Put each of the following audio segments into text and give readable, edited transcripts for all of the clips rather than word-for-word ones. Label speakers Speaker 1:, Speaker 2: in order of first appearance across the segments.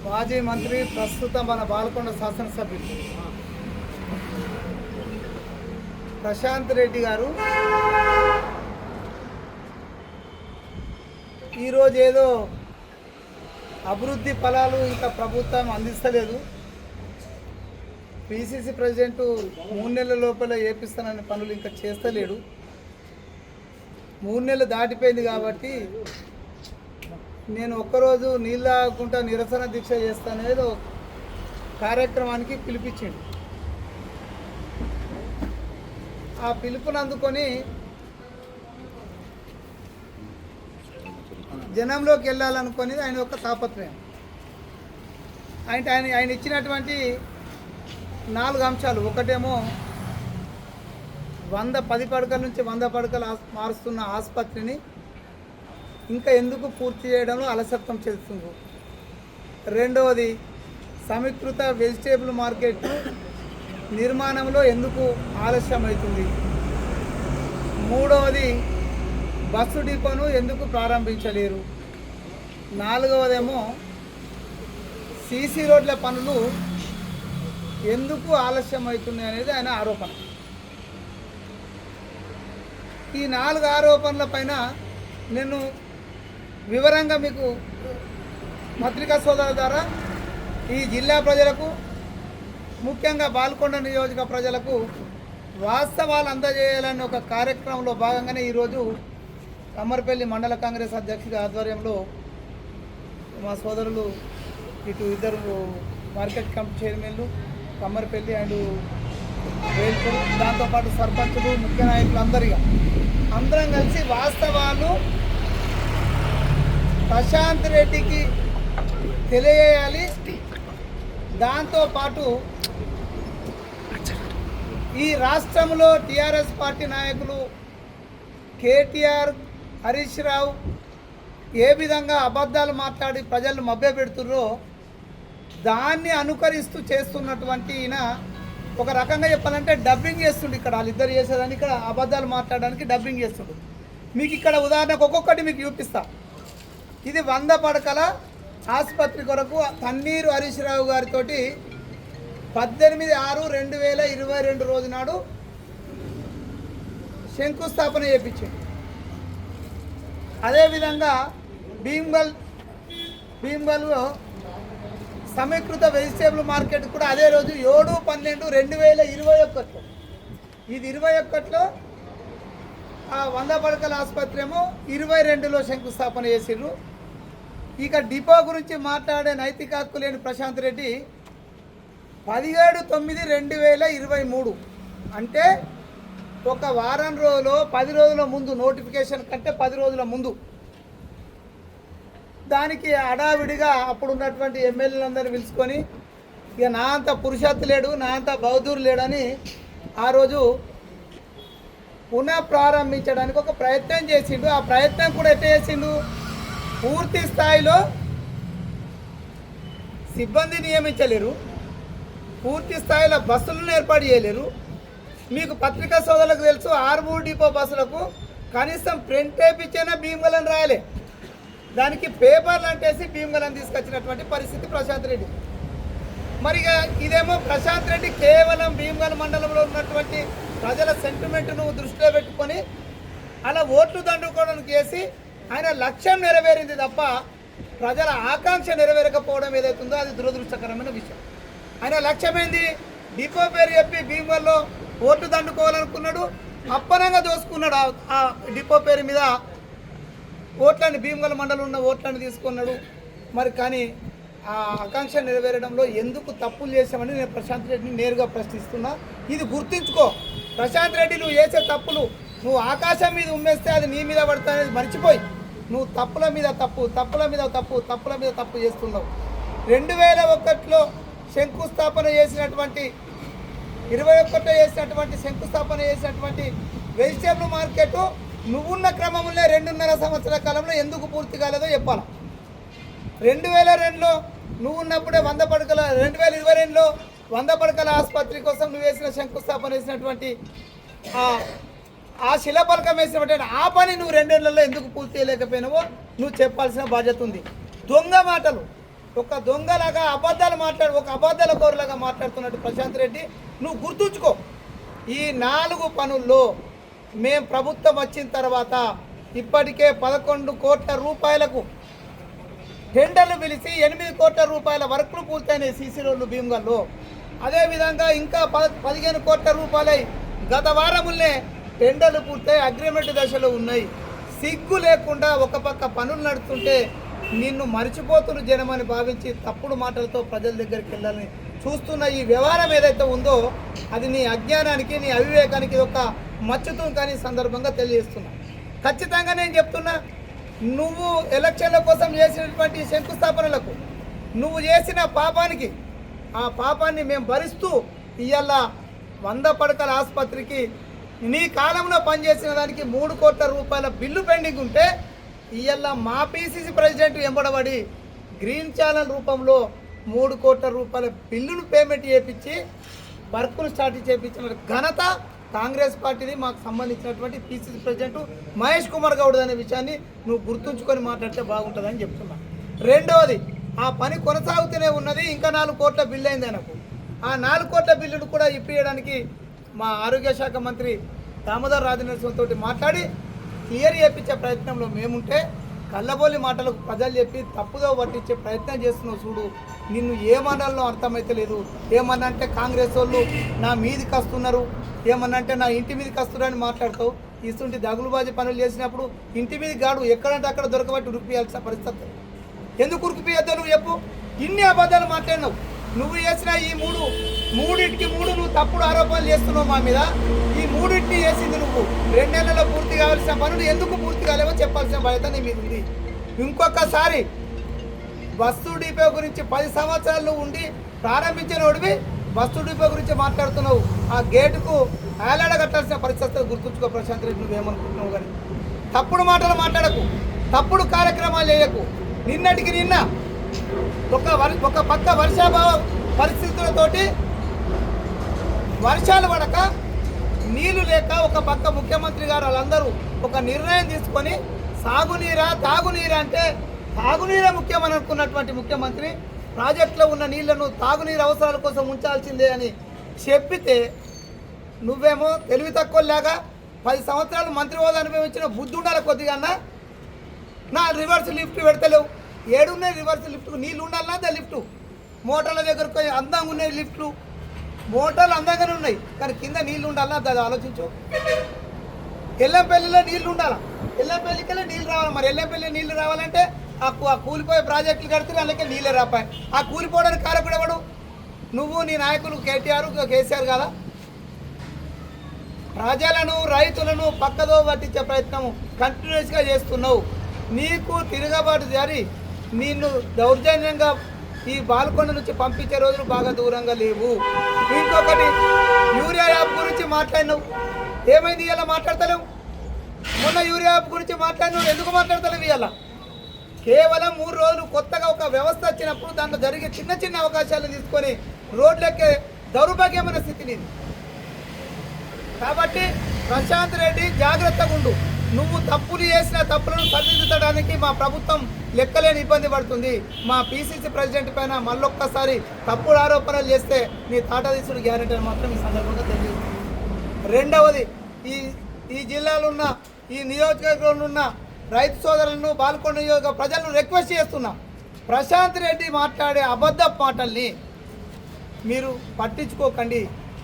Speaker 1: మాజీ మంత్రి ప్రస్తుతం మన బాల్కొండ శాసనసభ్యులు ప్రశాంత్ రెడ్డి గారు ఈరోజు ఏదో అభివృద్ధి ఫలాలు ఇంకా ప్రభుత్వం అందిస్తలేదు, పిసిసి ప్రెసిడెంట్ 3 నెలల లోపల ఏపిస్తానని పనులు ఇంకా చేస్తలేడు. 3 నెలలు దాటిపోయింది కాబట్టి నేను ఒక్కరోజు నీళ్ళు తాగకుండా నిరసన దీక్ష చేస్తానేదో కార్యక్రమానికి పిలిపించిండు. ఆ పిలుపుని అందుకొని జనంలోకి వెళ్ళాలనుకునేది ఆయన యొక్క తాపత్రయం. ఆయన ఇచ్చినటువంటి 4 అంశాలు. ఒకటేమో 10 పడకల నుంచి 100 పడకలు మారుస్తున్న ఆసుపత్రిని ఇంకా ఎందుకు పూర్తి చేయడంలో అలసత్వం చెందుతుంది. రెండవది సమీకృత వెజిటేబుల్ మార్కెట్ నిర్మాణంలో ఎందుకు ఆలస్యం అవుతుంది. మూడవది బస్సు డిపోను ఎందుకు ప్రారంభించలేరు. నాలుగవదేమో సీసీ రోడ్ల పనులు ఎందుకు ఆలస్యం అవుతుంది అనేది ఆయన ఆరోపణ. ఈ 4 ఆరోపణల పైన నేను వివరంగా మీకు పత్రికా సోదరుల ద్వారా ఈ జిల్లా ప్రజలకు, ముఖ్యంగా బాల్కొండ నియోజక ప్రజలకు వాస్తవాలు అందజేయాలనే ఒక కార్యక్రమంలో భాగంగానే ఈరోజు కమ్మర్పల్లి మండల కాంగ్రెస్ అధ్యక్షుడి ఆధ్వర్యంలో మా సోదరులు ఇటు 2 మార్కెట్ కమిటీ చైర్మన్లు కమ్మర్పల్లి అండ్ వేల్పూర్, దాంతోపాటు సర్పంచులు, ముఖ్య నాయకులు అందరం కలిసి వాస్తవాలు ప్రశాంత్ రెడ్డికి తెలియజేయాలి. దాంతోపాటు ఈ రాష్ట్రంలో టీఆర్ఎస్ పార్టీ నాయకులు కేటీఆర్, హరీష్ రావు ఏ విధంగా అబద్ధాలు మాట్లాడి ప్రజలను మభ్యపెడుతున్నారో దాన్ని అనుకరిస్తూ చేస్తున్నటువంటి ఈయన ఒక రకంగా చెప్పాలంటే డబ్బింగ్ చేస్తుండు. ఇక్కడ వాళ్ళిద్దరు చేసేదాన్ని ఇక్కడ అబద్ధాలు మాట్లాడడానికి డబ్బింగ్ చేస్తుండు. మీకు ఇక్కడ ఉదాహరణకు ఒక్కొక్కటి మీకు చూపిస్తా. ఇది 100 పడకల ఆసుపత్రి కొరకు తన్నీరు హరీష్ రావు గారితో 18/6/2022 రోజు నాడు శంకుస్థాపన చేయించింది. అదేవిధంగా భీమ్గల్లో సమీకృత వెజిటేబుల్ మార్కెట్ కూడా అదే రోజు 7/12/2021 ఇది 21లో ఆ 100 పడకల ఆసుపత్రి ఏమో 22లో శంకుస్థాపన చేసిండ్రు. ఇక డిపో గురించి మాట్లాడే నైతిక హక్కు లేని ప్రశాంత్ రెడ్డి 17/9/2023 అంటే ఒక వారం రోజులు 10 రోజుల ముందు, నోటిఫికేషన్ కంటే 10 రోజుల ముందు దానికి హడావిడిగా అప్పుడు ఉన్నటువంటి ఎమ్మెల్యేలందరినీ పిలుచుకొని ఇక నా అంత పురుషత్తు లేడు, నా అంత బౌద్ధుడు లేడని ఆ రోజు పునః ప్రారంభించడానికి ఒక ప్రయత్నం చేసిండు. ఆ ప్రయత్నం కూడా ఎట్లా చేసిండు, పూర్తి స్థాయిలో సిబ్బంది నియమించలేరు, పూర్తి స్థాయిలో బస్సులను ఏర్పాటు చేయలేరు. మీకు పత్రికా సోదరులకు తెలుసు, 6 డిపో బస్సులకు కనీసం ప్రింట్ వేయించైనా భీమ్గలను రాయలే, దానికి పేపర్లు అంటేసి భీమ్గలను తీసుకొచ్చినటువంటి పరిస్థితి ప్రశాంత్ రెడ్డి. మరి ఇదేమో ప్రశాంత్ రెడ్డి కేవలం భీమ్గల్ మండలంలో ఉన్నటువంటి ప్రజల సెంటిమెంట్ను దృష్టిలో పెట్టుకొని అలా ఓట్లు దండుకోవడానికి చేసి ఆయన లక్ష్యం నెరవేరింది తప్ప ప్రజల ఆకాంక్ష నెరవేరకపోవడం ఏదైతుందో అది దురదృష్టకరమైన విషయం. ఆయన లక్ష్యం ఏంది, డిపో పేరు చెప్పి భీమ్గల్లో ఓట్లు దండుకోవాలనుకున్నాడు, అప్పనంగా దోసుకున్నాడు. ఆ డిపో పేరు మీద ఓట్లని, భీమ్గల్ మండలం ఉన్న ఓట్లని తీసుకున్నాడు. మరి కానీ ఆ ఆకాంక్ష నెరవేరడంలో ఎందుకు తప్పులు చేశామని నేను ప్రశాంత్ రెడ్డిని నేరుగా ప్రశ్నిస్తున్నా. ఇది గుర్తుంచుకో ప్రశాంత్ రెడ్డి, నువ్వు చేసే తప్పులు నువ్వు ఆకాశం మీద ఉమ్మేస్తే అది నీ మీద పడుతుంది మర్చిపోయి నువ్వు తప్పుల మీద తప్పు చేస్తున్నావు. 2021లో శంకుస్థాపన చేసినటువంటి 21లో శంకుస్థాపన చేసినటువంటి వెజిటేబుల్ మార్కెట్ నువ్వున్న క్రమంలో 2.5 సంవత్సరాల కాలంలో ఎందుకు పూర్తి కాలేదో చెప్పాలి. 2002లో నువ్వు ఉన్నప్పుడే 100 పడకల 2022లో 100 పడకల ఆసుపత్రి కోసం నువ్వు వేసిన శంకుస్థాపన వేసినటువంటి ఆ శిలాఫలకం వేసినటువంటి ఆ పని నువ్వు 2 ఏళ్లలో ఎందుకు పూర్తి చేయలేకపోయినావో నువ్వు చెప్పాల్సిన బాధ్యత ఉంది. దొంగ మాటలు ఒక దొంగలాగా ఒక అబద్ధాల కోరులాగా మాట్లాడుతున్నట్టు ప్రశాంత్ రెడ్డి నువ్వు గుర్తుంచుకో. ఈ 4 పనుల్లో మేం ప్రభుత్వం వచ్చిన తర్వాత ఇప్పటికే 11 కోట్ల రూపాయలకు టెండర్లు పిలిచి 8 కోట్ల రూపాయల వర్కులు పూర్తయినాయి సీసీ రోడ్లు భీమగల్లో. అదేవిధంగా ఇంకా 15 కోట్ల రూపాయలై గత వారములనే టెండర్లు పూర్తయి అగ్రిమెంట్ దశలో ఉన్నాయి. సిగ్గు లేకుండా ఒక పక్క పనులు నడుస్తుంటే నిన్ను మర్చిపోతున్న జనమని భావించి తప్పుడు మాటలతో ప్రజల దగ్గరికి వెళ్ళాలని చూస్తున్న ఈ వ్యవహారం ఏదైతే ఉందో అది నీ అజ్ఞానానికి నీ అవివేకానికి ఒక మచ్చుతూ కానీ సందర్భంగా తెలియజేస్తున్నా. ఖచ్చితంగా నేను చెప్తున్నా, నువ్వు ఎలక్షన్ల కోసం చేసినటువంటి శంకుస్థాపనలకు నువ్వు చేసిన పాపానికి ఆ పాపాన్ని మేము భరిస్తూ ఇవాళ 100 పడకల ఆసుపత్రికి నీ కాలంలో పనిచేసిన దానికి 3 కోట్ల రూపాయల బిల్లు పెండింగ్ ఉంటే ఇవాళ మా పిసిసి ప్రెసిడెంట్ వెంబడబడి గ్రీన్ ఛానల్ రూపంలో 3 కోట్ల రూపాయల బిల్లును పేమెంట్ చేయించి వర్కులు స్టార్ట్ చేయించిన ఘనత కాంగ్రెస్ పార్టీని మాకు సంబంధించినటువంటి పిసిసి ప్రెసిడెంట్ మహేష్ కుమార్ గౌడ్ అనే విషయాన్ని నువ్వు గుర్తుంచుకొని మాట్లాడితే బాగుంటుందని చెప్తున్నా. రెండవది, ఆ పని కొనసాగుతూనే ఉన్నది. ఇంకా 4 కోట్ల బిల్లు అయింది నాకు. ఆ 4 కోట్ల బిల్లును కూడా ఇప్పించడానికి మా ఆరోగ్య శాఖ మంత్రి దామోదర్ రాజనరసింహతో మాట్లాడి క్లియర్ చేయించే ప్రయత్నంలో మేముంటే కళ్ళబోలి మాటలకు ప్రజలు చెప్పి తప్పుదో పట్టించే ప్రయత్నం చేస్తున్నావు చూడు. నిన్ను ఏమనాలో అర్థమైతలేదు. ఏమన్నా అంటే కాంగ్రెస్ వాళ్ళు నా మీదికి వస్తున్నారు, ఏమన్నా అంటే నా ఇంటి మీదకి వస్తున్నారని మాట్లాడతావు. ఇస్తుంటే దగులుబాజీ పనులు చేసినప్పుడు ఇంటి మీద గాడు ఎక్కడంటే అక్కడ దొరకబట్టి ఉరికిపోయాల్సిన పరిస్థితి. ఎందుకు ఉరికిపోయొద్దో నువ్వు చెప్పు. ఇన్ని అబద్ధాలు మాట్లాడినావు. నువ్వు చేసిన ఈ మూడింటికి నువ్వు తప్పుడు ఆరోపణలు చేస్తున్నావు మా మీద. ఈ మూడింటిని చేసింది నువ్వు. 2 నెలల్లో పూర్తి కావాల్సిన పనులు ఎందుకు పూర్తి కాలేవో చెప్పాల్సిన బాధ్యత నీ మీద ఉంది. ఇంకొకసారి బస్సు డిపో గురించి 10 సంవత్సరాలు ఉండి ప్రారంభించిన వాడివి బస్సు డిపో గురించి మాట్లాడుతున్నావు. ఆ గేటుకు ఏలాడ కట్టాల్సిన పరిస్థితులు గుర్తుంచుకో ప్రశాంత్ రెడ్డి. నువ్వేమనుకుంటున్నావు కానీ తప్పుడు మాటలు మాట్లాడకు, తప్పుడు కార్యక్రమాలు చేయకు. నిన్నటికి నిన్న ఒక పక్క వర్షాభావ పరిస్థితులతోటి వర్షాలు పడక నీళ్లు లేక ఒక పక్క ముఖ్యమంత్రి గారు వాళ్ళందరూ ఒక నిర్ణయం తీసుకొని సాగునీరా తాగునీరా అంటే తాగునీరే ముఖ్యమని అనుకున్నటువంటి ముఖ్యమంత్రి ప్రాజెక్టులో ఉన్న నీళ్లను తాగునీరు అవసరాల కోసం ఉంచాల్సిందే అని చెప్పితే నువ్వేమో తెలివి తక్కువలాగా 10 సంవత్సరాలు మంత్రి హోదా అనుభవించిన బుద్ధి ఉండాలి కొద్దిగా. నా రివర్స్ లిఫ్ట్ పెడతలేవు. ఏడున్నాయి రివర్స్ లిఫ్ట్? నీళ్ళు ఉండాలన్నా అదే లిఫ్ట్. మోటార్ల దగ్గరకు అందంగా ఉన్నాయి లిఫ్ట్లు. మోటార్లు అందంగానే ఉన్నాయి కానీ కింద నీళ్ళు ఉండాలన్నా అది ఆలోచించు. ఎల్లంపల్లిలో నీళ్లు ఉండాలా? ఎల్లంపల్లికెళ్ళి నీళ్ళు రావాలి. మరి ఎల్లంపల్లి నీళ్లు రావాలంటే ఆ కూలిపోయే ప్రాజెక్టులు కడితే అందుకే నీళ్ళే రాపాయి. ఆ కూలిపోవడానికి కారకుడు ఎవడు? నువ్వు, నీ నాయకులు కేటీఆర్ కేసీఆర్ కదా. ప్రజలను రైతులను పక్కదో పట్టించే ప్రయత్నం కంటిన్యూస్గా చేస్తున్నావు. నీకు తిరగబాటు జారి నిన్ను దౌర్జన్యంగా ఈ బాల్కొండ నుంచి పంపించే రోజులు బాగా దూరంగా లేవు. ఇంకొకటి, యూరియా యాప్ గురించి మాట్లాడినావు. ఏమైంది ఇలా మాట్లాడతలేవు? మొన్న యూరియా యాప్ గురించి మాట్లాడినావు, ఎందుకు మాట్లాడతలేవు? ఇలా కేవలం 3 రోజులు కొత్తగా ఒక వ్యవస్థ వచ్చినప్పుడు దాంట్లో జరిగే చిన్న అవకాశాలను తీసుకొని రోడ్లెక్కే దౌర్భాగ్యమైన స్థితి నీది. కాబట్టి ప్రశాంత్ రెడ్డి జాగ్రత్తగా ఉండు. నువ్వు తప్పులు చేసిన తప్పులను సరిదిద్దడానికి మా ప్రభుత్వం లెక్కలేని ఇబ్బంది పడుతుంది. మా పిసిసి ప్రెసిడెంట్ పైన మళ్ళొక్కసారి తప్పుడు ఆరోపణలు చేస్తే నీ తాట తీసుడు గ్యారెంటీ అని మాత్రం ఈ సందర్భంగా తెలియదు. రెండవది, ఈ జిల్లాలో ఉన్న ఈ నియోజకవర్గంలో ఉన్న రైతు సోదరులను బాల్కొండ నియోజక ప్రజలను రిక్వెస్ట్ చేస్తున్నా, ప్రశాంత్ రెడ్డి మాట్లాడే అబద్ధ మాటల్ని మీరు పట్టించుకోకండి.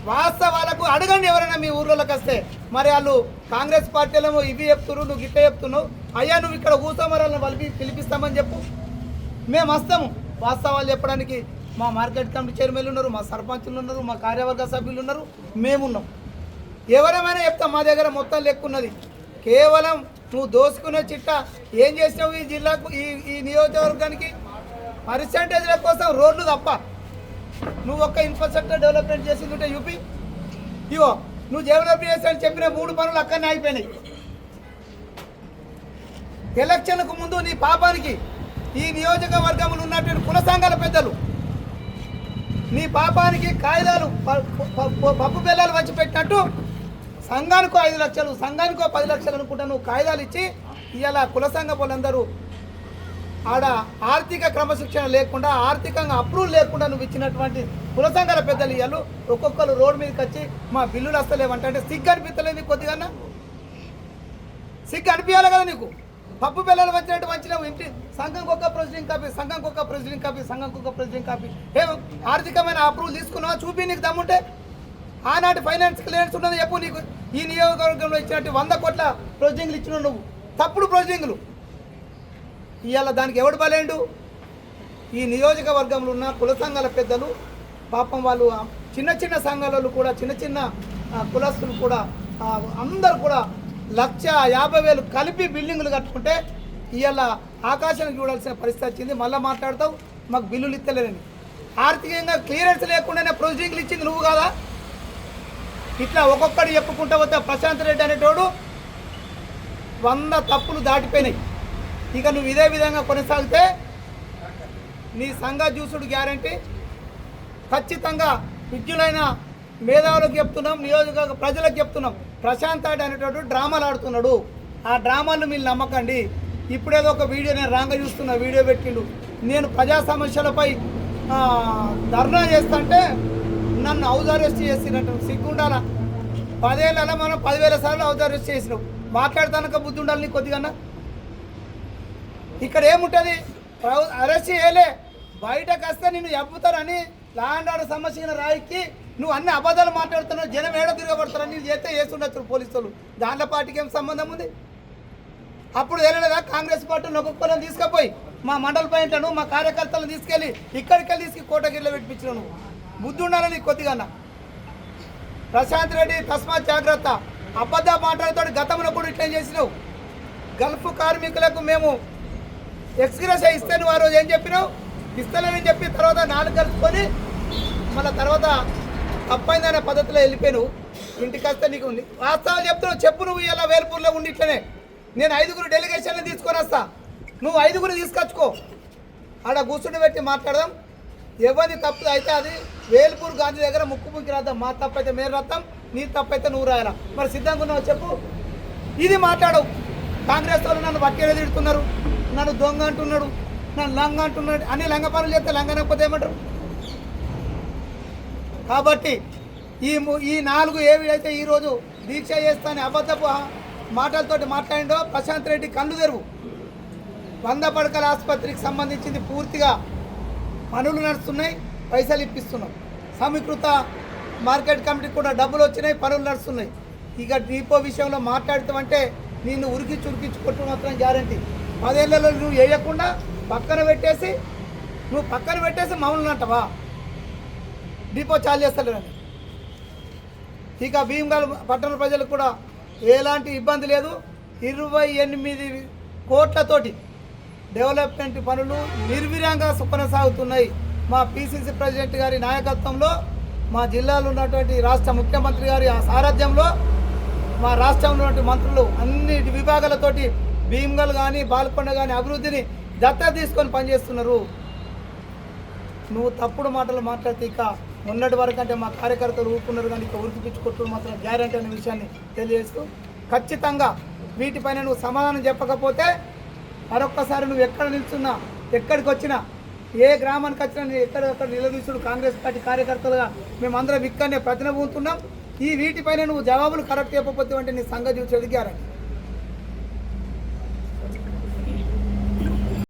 Speaker 1: వాస్తవాలకు అడగండి. ఎవరైనా మీ ఊర్లోకి వస్తే మరి వాళ్ళు కాంగ్రెస్ పార్టీలో ఇవి చెప్తున్నారు, నువ్వు గిట్ట చెప్తున్నావు. అయ్యా నువ్వు ఇక్కడ కూసోమరాలను వాళ్ళకి పిలిపిస్తామని చెప్పు, మేము వస్తాము. వాస్తవాలు చెప్పడానికి మా మార్కెట్ కమిటీ చైర్మన్లు ఉన్నారు, మా సర్పంచులు ఉన్నారు, మా కార్యవర్గ సభ్యులు ఉన్నారు, మేమున్నాం. ఎవరేమైనా చెప్తాం. మా దగ్గర మొత్తం లెక్కున్నది. కేవలం నువ్వు దోసుకునే చిట్టా ఏం చేసినావు ఈ జిల్లాకు, ఈ నియోజకవర్గానికి? పర్సెంటేజ్ల కోసం రోడ్లు తప్ప నువ్వు ఒక్క ఇన్ఫ్రాస్ట్రక్చర్ డెవలప్మెంట్ చేసిందంటే యూపీ ఇవో నువ్వు డెవలప్ చేసాను చెప్పిన 3 పనులు అక్కడనే అయిపోయినాయి. ఎలక్షన్లకు ముందు నీ పాపానికి ఈ నియోజకవర్గంలో ఉన్నటువంటి కుల సంఘాల పెద్దలు నీ పాపానికి కాగితాలు పప్పు బెల్లాలు వచ్చి పెట్టినట్టు సంఘానికో 5 లక్షలు, సంఘానికో 10 లక్షలు అనుకుంటా నువ్వు కాగితాలు ఇచ్చి ఇవాళ కుల సంఘ వాళ్ళందరూ ఆడ ఆర్థిక క్రమశిక్షణ లేకుండా ఆర్థికంగా అప్రూవ్ లేకుండా నువ్వు ఇచ్చినటువంటి కుల సంఘాల పెద్దలు ఇయ్యాలు ఒక్కొక్కరు రోడ్డు మీదకి వచ్చి మా బిల్లులు వస్తలేవంటే సిగ్గు అనిపించలేదు కొద్దిగా సిగ్గు అనిపించాలి కదా నీకు పప్పు పిల్లలు వచ్చినట్టు వచ్చినావు ఇంటి సంఘంకి ఒక ప్రెసిడెంట్ కాపీ సంఘంకి ఒక ప్రెసిడెంట్ కాపీ సంఘంకి ఒక ప్రెసిడెంట్ కాపీ ఏం ఆర్థికమైన అప్రూవల్ తీసుకున్నావా చూపి నీకు దమ్ముంటే ఆనాటి ఫైనాన్స్ క్లియరెన్స్ ఉన్నది చెప్పు నీకు ఈ నియోజకవర్గంలో ఇచ్చినట్టు 100 కోట్ల ప్రొసీడింగ్లు ఇచ్చినావు నువ్వు తప్పుడు ప్రొసీడింగ్లు ఇవాళ దానికి ఎవడు బలేండు ఈ నియోజకవర్గంలో ఉన్న కుల సంఘాల పెద్దలు పాపం వాళ్ళు చిన్న చిన్న సంఘాలలో కూడా చిన్న చిన్న కులస్తులు కూడా అందరూ కూడా 1,50,000 కలిపి బిల్డింగులు కట్టుకుంటే ఇవాళ ఆకాశానికి చూడాల్సిన పరిస్థితి వచ్చింది మళ్ళీ మాట్లాడతావు మాకు బిల్లులు ఇస్తలేదని ఆర్థికంగా క్లియరెన్స్ లేకుండానే ప్రొసీడింగ్లు ఇచ్చింది నువ్వు కాదా ఇట్లా ఒక్కొక్కడు చెప్పుకుంటా వస్తే ప్రశాంత్ రెడ్డి అనేటోడు 100 తప్పులు దాటిపోయినాయి ఇక నువ్వు ఇదే విధంగా కొనసాగితే నీ సంఘ చూసుడు గ్యారంటీ ఖచ్చితంగా విద్యులైన మేధావులకు చెప్తున్నాం నియోజకవర్గ ప్రజలకు చెప్తున్నాం ప్రశాంత్ రెడ్డి అనేటోడు డ్రామాలు ఆడుతున్నాడు ఆ డ్రామాలు మీరు నమ్మకండి ఇప్పుడేదో ఒక వీడియో నేను రాంగ చూస్తున్నా వీడియో పెట్టిండు నేను ప్రజా సమస్యలపై ధర్నా చేస్తుంటే నన్ను హౌస్ అరెస్ట్ చేసినట్టు సిగ్గుండాలా 10 ఏళ్ళ మనం 10,000 సార్లు హౌస్ అరెస్ట్ చేసినావు మాట్లాడతానక బుద్ధి ఉండాలి నీ కొద్దిగా ఇక్కడ ఏముంటుంది అరెస్ట్ చేయలే బయటకు వస్తే నిన్ను చెప్పుతారని లా అండ్ ఆర్డర్ సమస్య రాయికి నువ్వు అన్ని అబద్ధాలు మాట్లాడుతున్నావు జనం ఏడ తిరగబడతారని నీకు చేస్తే చేస్తుండొచ్చు పోలీసులు దాంట్లో పార్టీకి ఏం సంబంధం ఉంది అప్పుడు తెలియలేదా కాంగ్రెస్ పార్టీని ఒక్కొక్కరిని తీసుకుపోయి మా మండల పాయింట్లను మా కార్యకర్తలను తీసుకెళ్ళి ఇక్కడికి తీసుకు కోటగిరిలో పెట్టించిన నువ్వు బుద్ధి ఉండాలని నీకు కొద్దిగా ప్రశాంత్ రెడ్డి తస్మాత్ జాగ్రత్త అబద్ధ మాట్లాడుతాడు గతంలో కూడా ఇట్లా చేసినావు గల్ఫ్ కార్మికులకు మేము ఎక్స్గ్రెస్ ఇస్తే నువ్వు ఆ రోజు ఏం చెప్పినావు ఇస్తలేనని చెప్పి తర్వాత 4 కలుసుకొని మళ్ళీ తర్వాత తప్పైందనే పద్ధతిలో వెళ్ళిపోయాను ఇంటికి వస్తే నీకు ఉంది వాస్తవాలు చెప్తున్నావు చెప్పు నువ్వు ఇలా వేల్పూర్లో ఉండి ఇట్లనే నేను 5 డెలిగేషన్లు తీసుకొని వస్తా నువ్వు 5 తీసుకొచ్చుకో ఆడ కూర్చుని పెట్టి మాట్లాడదాం ఎవరిది తప్పు అయితే అది వేల్పూర్ గాంధీ దగ్గర ముక్కు రాద్దాం మా తప్పు అయితే మేము రాద్దాం నీ తప్పు అయితే నువ్వు రాయాలా మరి సిద్ధంగా ఉన్నావు చెప్పు ఇది మాట్లాడవు కాంగ్రెస్ వాళ్ళు నన్ను వట్టిగా తిడుతున్నారు నన్ను దొంగ అంటున్నాడు నన్ను లంగ అంటున్నాడు అన్ని లంగ పనులు చేస్తే లంగనకపోతే ఏమంటారు కాబట్టి ఈ 4 ఏవి అయితే ఈరోజు దీక్ష చేస్తానని అబద్ధపు మాటలతోటి మాట్లాడిండో ప్రశాంత్ రెడ్డి కళ్ళు తెరువు 100 పడకల ఆసుపత్రికి సంబంధించింది పూర్తిగా పనులు నడుస్తున్నాయి పైసలు ఇప్పిస్తున్నాం సమీకృత మార్కెట్ కమిటీకి కూడా డబ్బులు వచ్చినాయి పనులు నడుస్తున్నాయి ఇక డిపో విషయంలో మాట్లాడతామంటే నిన్ను ఉరికించి కొట్టు మాత్రం గ్యారంటీ 10 ఏళ్లలో నువ్వు వేయకుండా పక్కన పెట్టేసి మమ్మల్ని అంటావా డిపో చాలు చేస్తలేదని ఇక భీమగల్ పట్టణ ప్రజలకు కూడా ఎలాంటి ఇబ్బంది లేదు 28 కోట్లతోటి డెవలప్మెంట్ పనులు నిర్విర్యంగా కొనసాగుతున్నాయి మా పిసిసి ప్రెసిడెంట్ గారి నాయకత్వంలో మా జిల్లాలో ఉన్నటువంటి రాష్ట్ర ముఖ్యమంత్రి గారి సారథ్యంలో మా రాష్ట్రంలో ఉన్నటువంటి మంత్రులు అన్ని విభాగాలతోటి భీమగల్ కానీ బాల్కొండ కానీ అభివృద్ధిని దత్తత తీసుకొని పనిచేస్తున్నారు నువ్వు తప్పుడు మాటలు మాట్లాడితే ఇక మొన్నటి వరకు అంటే మా కార్యకర్తలు ఊరుకున్నారు కానీ ఇక ఉరికిపించుకుంటూ మాత్రం గ్యారంటీ అనే విషయాన్ని తెలియజేస్తూ ఖచ్చితంగా వీటిపైన నువ్వు సమాధానం చెప్పకపోతే మరొక్కసారి నువ్వు ఎక్కడ నిల్చున్నా ఎక్కడికి వచ్చినా ఏ గ్రామానికి వచ్చినా నేను ఎక్కడెక్కడ నిలదీసుడు కాంగ్రెస్ పార్టీ కార్యకర్తలుగా మేమందరం ఇక్కడనే ప్రతినబూతున్నాం ఈ వీటిపైన నువ్వు జవాబులు కరెక్ట్ చెప్పకపోతే అంటే నీ సంగతి చూసేది గ్యారంటీ